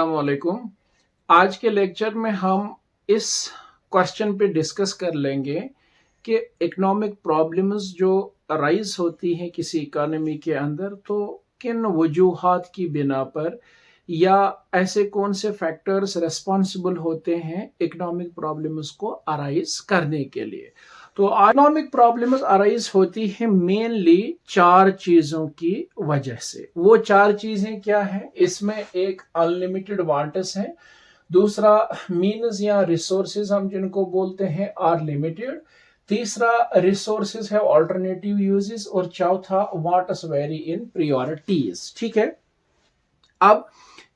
अस्सलामुअलैकुम। आज के लेक्चर में हम इस क्वेश्चन पे डिस्कस कर लेंगे कि इकोनॉमिक प्रॉब्लम्स जो अराइज होती हैं किसी इकोनॉमी के अंदर, तो किन वजूहात की बिना पर या ऐसे कौन से फैक्टर्स रिस्पॉन्सिबल होते हैं इकोनॉमिक प्रॉब्लम्स को अराइज करने के लिए। तो इकोनॉमिक प्रॉब्लम्स अराइज होती है मेनली चार चीजों की वजह से। वो चार चीजें क्या है? इसमें एक अनलिमिटेड वांट्स है, दूसरा मीन्स या रिसोर्सेज हम जिनको बोलते हैं आर लिमिटेड, तीसरा रिसोर्सेज है ऑल्टरनेटिव यूजेस, और चौथा वांट्स वेरी इन प्रायोरिटीज। ठीक है, अब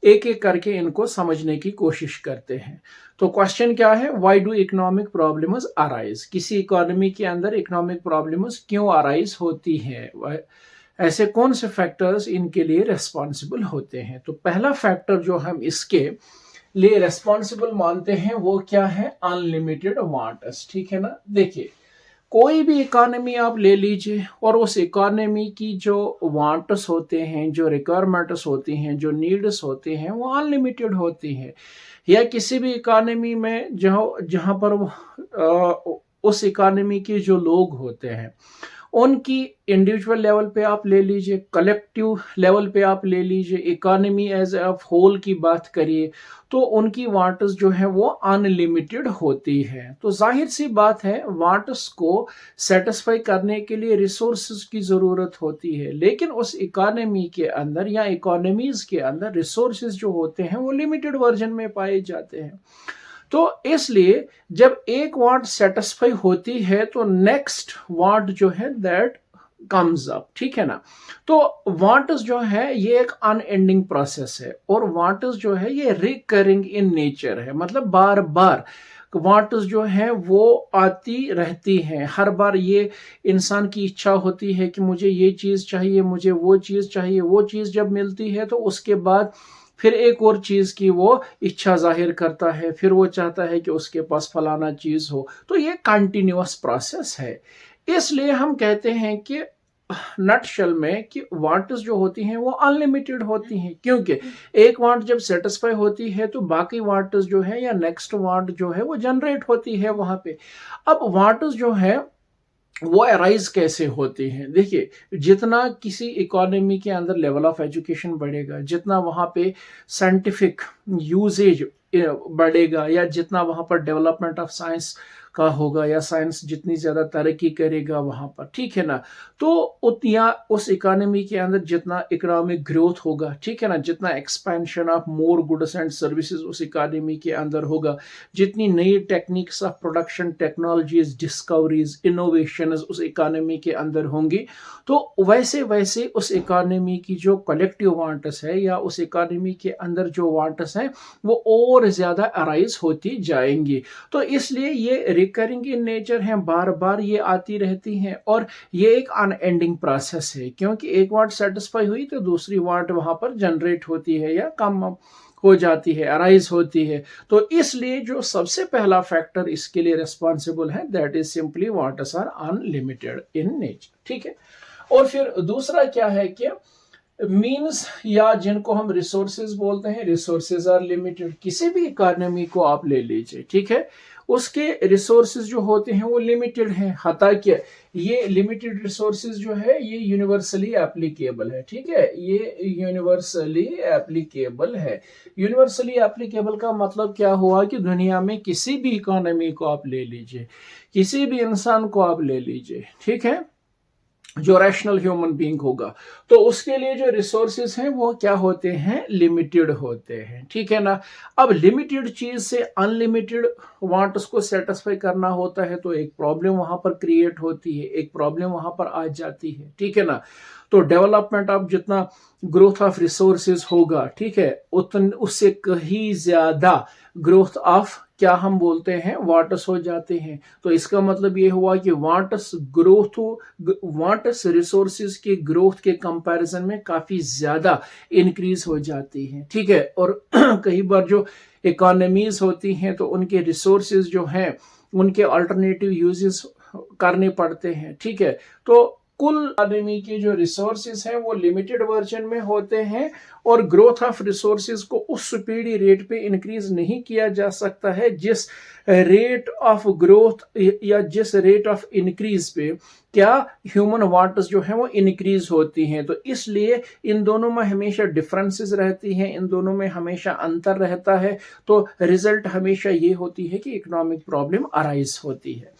एक एक करके इनको समझने की कोशिश करते हैं। तो क्वेश्चन क्या है? Why do economic problems arise? किसी इकोनॉमी के अंदर इकोनॉमिक प्रॉब्लम्स क्यों अराइज होती है? ऐसे कौन से फैक्टर्स इनके लिए रेस्पॉन्सिबल होते हैं? तो पहला फैक्टर जो हम इसके लिए रेस्पॉन्सिबल मानते हैं वो क्या है? Unlimited wants. ठीक है ना। देखिए, कोई भी इकोनॉमी आप ले लीजिए और उस इकोनॉमी की जो वांट्स होते हैं, जो रिक्वायरमेंट्स होती हैं, जो नीड्स होते हैं, वो अनलिमिटेड होती हैं। या किसी भी इकोनॉमी में जहाँ जहाँ पर उस इकोनॉमी के जो लोग होते हैं उनकी इंडिविजुअल लेवल पे आप ले लीजिए, कलेक्टिव लेवल पे आप ले लीजिए, इकोनॉमी एज ए होल की बात करिए, तो उनकी वांट्स जो है वो अनलिमिटेड होती है। तो जाहिर सी बात है, वांट्स को सेटिस्फाई करने के लिए रिसोर्सेज की जरूरत होती है, लेकिन उस इकोनॉमी के अंदर या इकोनॉमीज के अंदर रिसोर्सेज जो होते हैं वो लिमिटेड वर्जन में पाए जाते हैं। तो इसलिए जब एक वांट सेटिस्फाई होती है तो नेक्स्ट वांट जो है दैट कम्स अप। ठीक है ना। तो वांट्स जो है ये एक अनएंडिंग प्रोसेस है, और वांट्स जो है ये रिकरिंग इन नेचर है, मतलब बार बार वांट्स जो है वो आती रहती हैं। हर बार ये इंसान की इच्छा होती है कि मुझे ये चीज चाहिए, मुझे वो चीज चाहिए। वो चीज जब मिलती है तो उसके बाद फिर एक और चीज की वो इच्छा जाहिर करता है, फिर वो चाहता है कि उसके पास फलाना चीज हो। तो ये कंटिन्यूअस प्रोसेस है। इसलिए हम कहते हैं कि नटशल में कि वांट्स जो होती हैं वो अनलिमिटेड होती हैं, क्योंकि एक वांट जब सेटिस्फाई होती है तो बाकी वांट्स जो है या नेक्स्ट वांट जो है वो जनरेट होती है वहां पे। अब वांट्स जो है वो अराइज कैसे होती हैं? देखिए, जितना किसी इकोनॉमी के अंदर लेवल ऑफ एजुकेशन बढ़ेगा, जितना वहाँ पे साइंटिफिक यूजेज बढ़ेगा, या जितना वहाँ पर डेवलपमेंट ऑफ साइंस का होगा, या साइंस जितनी ज़्यादा तरक्की करेगा वहाँ पर, ठीक है ना, तो उतना उस इकोनॉमी के अंदर जितना इकोनॉमिक ग्रोथ होगा, ठीक है ना, जितना expansion of more goods and services उस इकोनॉमी के अंदर होगा, जितनी नई techniques of production, technologies, discoveries, innovation उस इकोनॉमी के अंदर होंगी, तो वैसे वैसे उस इकोनॉमी की जो कलेक्टिव वांट्स है या उस इकोनॉमी के अंदर जो वांट्स हैं वो और ज़्यादा अराइज होती जाएंगी। तो इसलिए ये रिकरिंग इन नेचर है, बार बार ये आती रहती हैं, और ये एक अनएंडिंग प्रोसेस है, क्योंकि एक वांट सेटिस्फाई हुई तो दूसरी वांट वहां पर जनरेट होती है या कम हो जाती है, अराइज होती है। तो इसलिए जो सबसे पहला फैक्टर इसके लिए रिस्पॉन्सिबल है that is simply wants are unlimited in nature. ठीक है। और फिर दूसरा क्या है कि मीन्स या जिनको हम रिसोर्सेज बोलते हैं, रिसोर्सेज आर लिमिटेड। किसी भी इकोनॉमी को आप ले लीजिए, ठीक है, उसके रिसोर्सेज जो होते हैं वो लिमिटेड हैं। हालांकि ये लिमिटेड रिसोर्सेज जो है ये यूनिवर्सली एप्लीकेबल है। ठीक है, ये यूनिवर्सली एप्लीकेबल है। यूनिवर्सली एप्लीकेबल का मतलब क्या हुआ कि दुनिया में किसी भी इकोनॉमी को आप ले लीजिए, किसी भी इंसान को आप ले लीजिए, ठीक है, जो रैशनल ह्यूमन बीइंग होगा, तो उसके लिए जो रिसोर्सेज हैं वो क्या होते हैं? लिमिटेड होते हैं। ठीक है ना। अब लिमिटेड चीज से अनलिमिटेड वांट्स को सेटिस्फाई करना होता है तो एक प्रॉब्लम वहां पर क्रिएट होती है, एक प्रॉब्लम वहां पर आ जाती है। ठीक है ना। तो डेवलपमेंट ऑफ जितना ग्रोथ ऑफ रिसोर्सेज होगा, ठीक है, उतन उससे कहीं ज्यादा ग्रोथ ऑफ क्या हम बोलते हैं वांट्स हो जाते हैं। तो इसका मतलब ये हुआ कि वांट्स रिसोर्सेज के ग्रोथ के कंपैरिजन में काफी ज्यादा इंक्रीज हो जाती हैं। ठीक है। और कई बार जो इकोनॉमीज होती हैं तो उनके रिसोर्सेज जो हैं उनके अल्टरनेटिव यूजेस करने पड़ते हैं। ठीक है। तो कुल इकोनॉमी के जो रिसोर्सेज हैं वो लिमिटेड वर्जन में होते हैं और ग्रोथ ऑफ रिसोर्सेज को उस स्पीडी रेट पे इंक्रीज नहीं किया जा सकता है जिस रेट ऑफ ग्रोथ या जिस रेट ऑफ इंक्रीज पे क्या ह्यूमन वांट्स जो है वो इंक्रीज होती हैं। तो इसलिए इन दोनों में हमेशा डिफरेंसेस रहती हैं, इन दोनों में हमेशा अंतर रहता है। तो रिजल्ट हमेशा ये होती है कि इकोनॉमिक प्रॉब्लम अराइज होती है।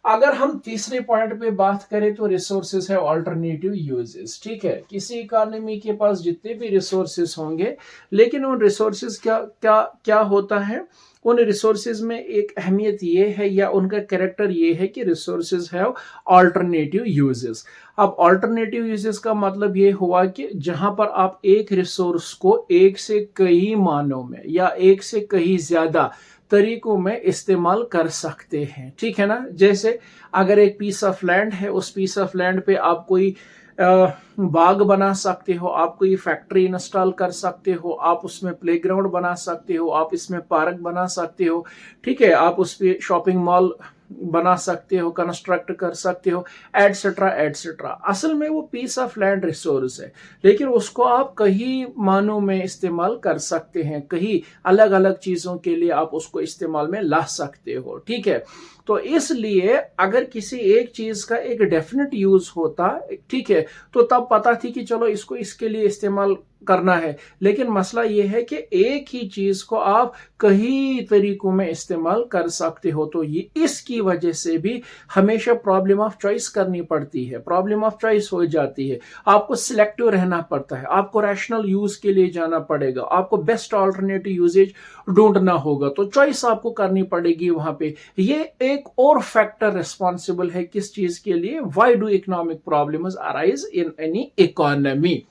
अगर हम तीसरे पॉइंट पे बात करें तो रिसोर्सेज है ऑल्टरनेटिव यूजेस। ठीक है, किसी इकोनॉमी के पास जितने भी रिसोर्सेज होंगे लेकिन उन रिसोर्सेज क्या क्या क्या होता है, उन रिसोर्सेज में एक अहमियत ये है या उनका कैरेक्टर ये है कि रिसोर्सेज हैव ऑल्टरनेटिव यूजेस। अब ऑल्टरनेटिव यूजेस का मतलब ये हुआ कि जहां पर आप एक रिसोर्स को एक से कई मानों में या एक से कई ज्यादा तरीकों में इस्तेमाल कर सकते हैं। ठीक है ना, जैसे अगर एक पीस ऑफ लैंड है, उस पीस ऑफ लैंड पे आप कोई बाग बना सकते हो, आप कोई फैक्ट्री इंस्टॉल कर सकते हो, आप उसमें प्लेग्राउंड बना सकते हो, आप इसमें पार्क बना सकते हो। ठीक है, आप उस पर शॉपिंग मॉल बना सकते हो, कंस्ट्रक्ट कर सकते हो, एटसेट्रा एटसेट्रा। असल में वो पीस ऑफ लैंड रिसोर्स है लेकिन उसको आप कई मानों में इस्तेमाल कर सकते हैं, कई अलग अलग चीजों के लिए आप उसको इस्तेमाल में ला सकते हो। ठीक है, तो इसलिए अगर किसी एक चीज का एक डेफिनेट यूज होता, ठीक है, तो तब पता थी कि चलो इसको इसके लिए इस्तेमाल करना है। लेकिन मसला यह है कि एक ही चीज को आप कई तरीकों में इस्तेमाल कर सकते हो। तो ये इसकी वजह से भी हमेशा प्रॉब्लम ऑफ चॉइस करनी पड़ती है, प्रॉब्लम ऑफ चॉइस हो जाती है। आपको सिलेक्टिव रहना पड़ता है, आपको रैशनल यूज के लिए जाना पड़ेगा, आपको बेस्ट ऑल्टरनेटिव यूजेज ढूंढना होगा। तो चॉइस आपको करनी पड़ेगी वहां पे। ये एक और फैक्टर रिस्पॉन्सिबल है किस चीज के लिए, why do economic problems arise in any economy.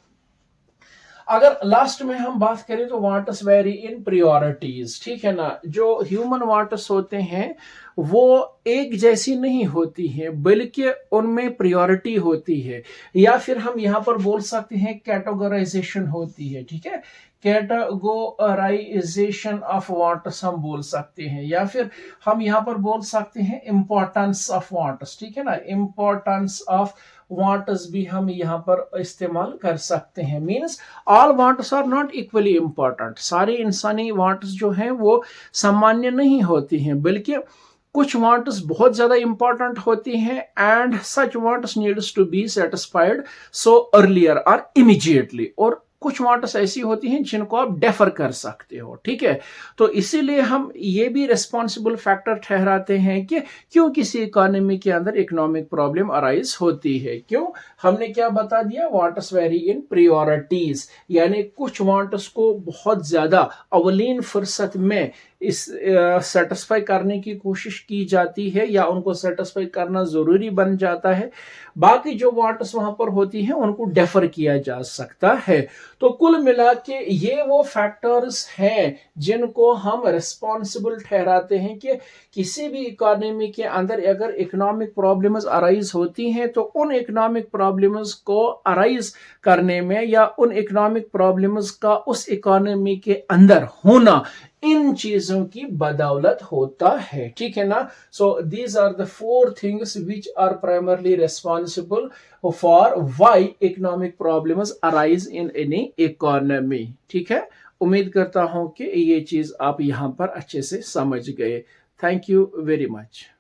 अगर लास्ट में हम बात करें तो वांट्स वेरी इन प्रायोरिटीज। ठीक है ना, जो ह्यूमन वांट्स होते हैं वो एक जैसी नहीं होती हैं बल्कि उनमें प्रायोरिटी होती है, या फिर हम यहां पर बोल सकते हैं कैटेगराइजेशन होती है। ठीक है, कैटेगोराइजेशन ऑफ वांट्स हम बोल सकते हैं, या फिर हम यहां पर बोल सकते हैं इंपॉर्टेंस ऑफ वांट्स। ठीक है ना, इंपॉर्टेंस ऑफ वांट्स भी हम यहां पर इस्तेमाल कर सकते हैं। Means all wants are not equally important. सारी इंसानी वांट्स जो हैं वो सामान्य नहीं होती हैं बल्कि कुछ वांट्स बहुत ज्यादा इंपॉर्टेंट होती हैं and such wants needs to be satisfied so earlier और इमीडिएटली, और कुछ वांट्स ऐसी होती हैं जिनको आप डेफर कर सकते हो। ठीक है, तो इसीलिए हम ये भी रिस्पॉन्सिबल फैक्टर ठहराते हैं कि क्यों किसी इकोनॉमी के अंदर इकोनॉमिक प्रॉब्लम अराइज होती है। क्यों, हमने क्या बता दिया, वांट्स वेरी इन प्रायोरिटीज, यानी कुछ वांट्स को बहुत ज्यादा अवलीन फुर्सत में इस सेटिस्फाई करने की कोशिश की जाती है या उनको सेटिस्फाई करना जरूरी बन जाता है। बाकी जो वांट्स वहां पर होती हैं उनको डेफर किया जा सकता है। तो कुल मिला के ये वो फैक्टर्स हैं जिनको हम रिस्पॉन्सिबल ठहराते हैं कि किसी भी इकोनॉमी के अंदर अगर इकोनॉमिक प्रॉब्लम्स अराइज होती हैं तो उन इकोनॉमिक प्रॉब्लम्स को अराइज करने में या उन इकोनॉमिक प्रॉब्लम्स का उस इकोनॉमी के अंदर होना इन चीजों की बदौलत होता है। ठीक है ना, so these are the 4 things which are primarily responsible for why economic problems arise in any economy. ठीक है, उम्मीद करता हूं कि ये चीज आप यहां पर अच्छे से समझ गए। Thank you very much.